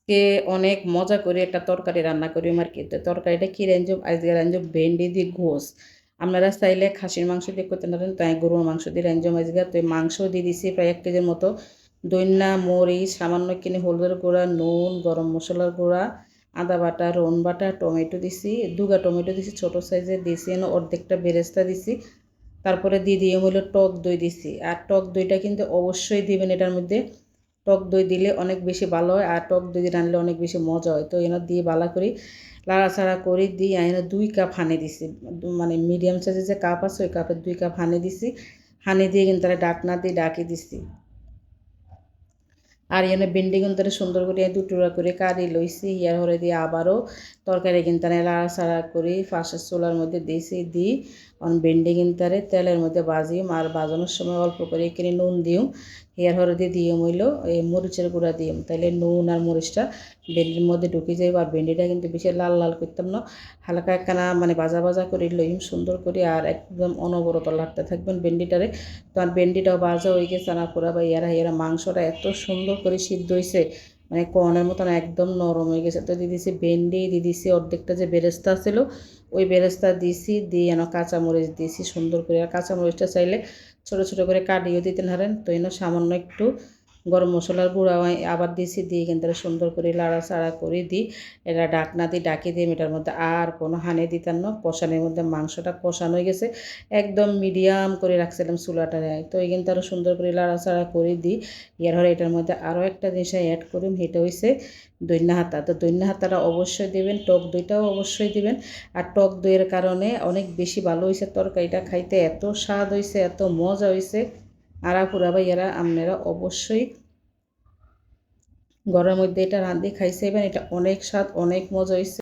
কে অনেক মজা করে একটা তরকারি রান্না করি আর কি। তো তরকারিটা কি রাঁধুম? আজকে রাঁধুম ভেন্ডি দিয়ে গোস। আপনারা চাইলে খাসির মাংস দিয়ে করতে পারেন, তাই গরুর মাংস দিয়ে রাঁধুম আজকে। তো এই মাংস দিয়ে দিছি প্রায় ১ কেজির মতো। ধইন্যা, মরিচ, সামান্য একটুখানি হলুদের গুঁড়া, নুন, গরম মসলার গুঁড়া, আদা বাটা, রসুন বাটা, টমেটো দিছি, ২ গা টমেটো দিছি ছোট সাইজের, দিছি অর্ধেকটা বেরেস্তা দিছি। তারপরে দিয়ে দিলাম হলো টক দই দিছি। আর টক দইটা কিন্তু অবশ্যই দিবেন এটার মধ্যে। টক দই দিলে অনেক বেশি ভালো হয়, আর টক দই রানলে অনেক বেশি মজা হয়। তো এনে দিয়ে ভালো করে লাড়াচাড়া করে দিয়ে এনে ২ কাপ হানি দিছি। মানে মিডিয়াম সাইজের যে কাপ আছে ওই কাপের ২ কাপ হানি দিছি। হানি দিয়ে কিন্তু তারা ডাকনা দিয়ে ডাকি দিছি। আর এনে ভেন্ডি কিন্তু সুন্দর করে ২ টুকরা করে কাটি লইছি। ইয়ার হরে দিয়ে আবারও তরকারি কিন্তু লাড়াচাড়া করে ফাঁসের চুলার মধ্যে দিয়েছি। দিই ভেন্ডি কিন্তু তেলের মধ্যে ভাজিম, আর ভাজানোর সময় অল্প করে এখানে নুন দিম। ইয়ার হরে দিয়ে দিম হইল এই মরিচের গুঁড়া দিম, তাহলে নুন আর মরিচটা ভেন্ডির মধ্যে ঢুকে যাবে। আর ভেন্ডিটা কিন্তু বেশি লাল লাল করতাম না, হালকা একখানা মানে ভাজা ভাজা করে লইম সুন্দর করে, আর একদম অনবরত লাগতে থাকবেন ভেন্ডিটারে। তো আর ভেন্ডিটাও ভাজা হয়ে গেছে না পুরা, বা এরা মাংসটা এত সুন্দর করে সিদ্ধ হয়েছে, মানে কর্নের মতন একদম নরম হয়ে গেছে। তো দিয়ে দিছি ভেন্ডি, দিয়ে দিছি অর্ধেকটা যে বেরেস্তা ছিল ওই বেরেস্তা দিছি, দিয়ে এনে কাঁচামরিচ দিয়েছি সুন্দর করে। আর কাঁচামরিচটা চাইলে ছোটো ছোটো করে কাটিয়েও দিতে পারেন। তো এনে সামান্য একটু গরম মশলার গুঁড়া আবার দিছি, দিয়ে কিন্তু সুন্দর করে লাড়াচাড়া করে দিই। এটা ডাকনা দিয়ে ডাকি দিয়ে এটার মধ্যে আর কোনো হানি দিতাম না। কষানোর মধ্যে মাংসটা কষানো হয়ে গেছে, একদম মিডিয়াম করে রাখছিলাম চুলাটা। তো এই কিন্তু আরও সুন্দর করে লাড়াচাড়া করে দিই। এর হলে এটার মধ্যে আরও একটা জিনিস অ্যাড করিম, সেটা হয়েছে দইন্যা হাতা। তো দইন্যা হাতাটা অবশ্যই দেবেন, টক দইটাও অবশ্যই দিবেন। আর টক দইয়ের কারণে অনেক বেশি ভালো হয়েছে তরকারিটা, খাইতে এত স্বাদ হয়েছে, এত মজা হয়েছে। আরাপুরা ভাইয়ারা আপনারা অবশ্যই ঘরের মধ্যে এটা রাঁধে খাইছেবেন, এটা অনেক স্বাদ, অনেক মজা হয়েছে।